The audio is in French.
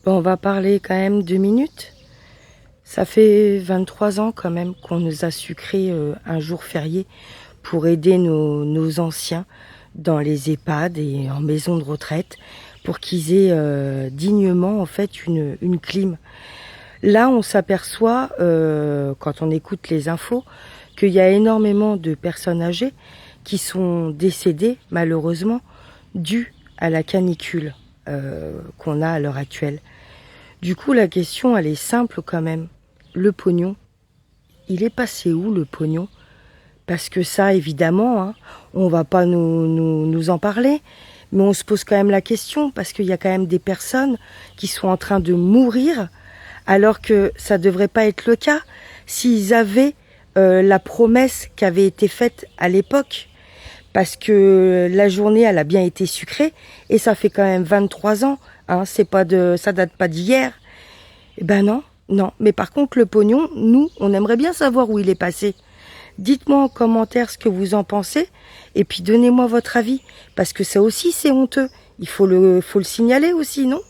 Bon, on va parler quand même 2 minutes. Ça fait 23 ans quand même qu'on nous a sucré un jour férié pour aider nos anciens dans les EHPAD et en maison de retraite pour qu'ils aient dignement en fait une clim. Là, on s'aperçoit, quand on écoute les infos, qu'il y a énormément de personnes âgées qui sont décédées malheureusement dues à la canicule qu'on a à l'heure actuelle. Du coup, la question, elle est simple quand même. Le pognon, il est passé où le pognon? Parce que ça, évidemment, hein, on va pas nous en parler, mais on se pose quand même la question, parce qu'il y a quand même des personnes qui sont en train de mourir, alors que ça devrait pas être le cas, s'ils avaient la promesse qui avait été faite à l'époque. Parce que la journée, elle a bien été sucrée, et ça fait quand même 23 ans, hein, ça date pas d'hier. Eh ben non, non. Mais par contre, le pognon, nous, on aimerait bien savoir où il est passé. Dites-moi en commentaire ce que vous en pensez et puis donnez-moi votre avis. Parce que ça aussi, c'est honteux. Faut le signaler aussi, non?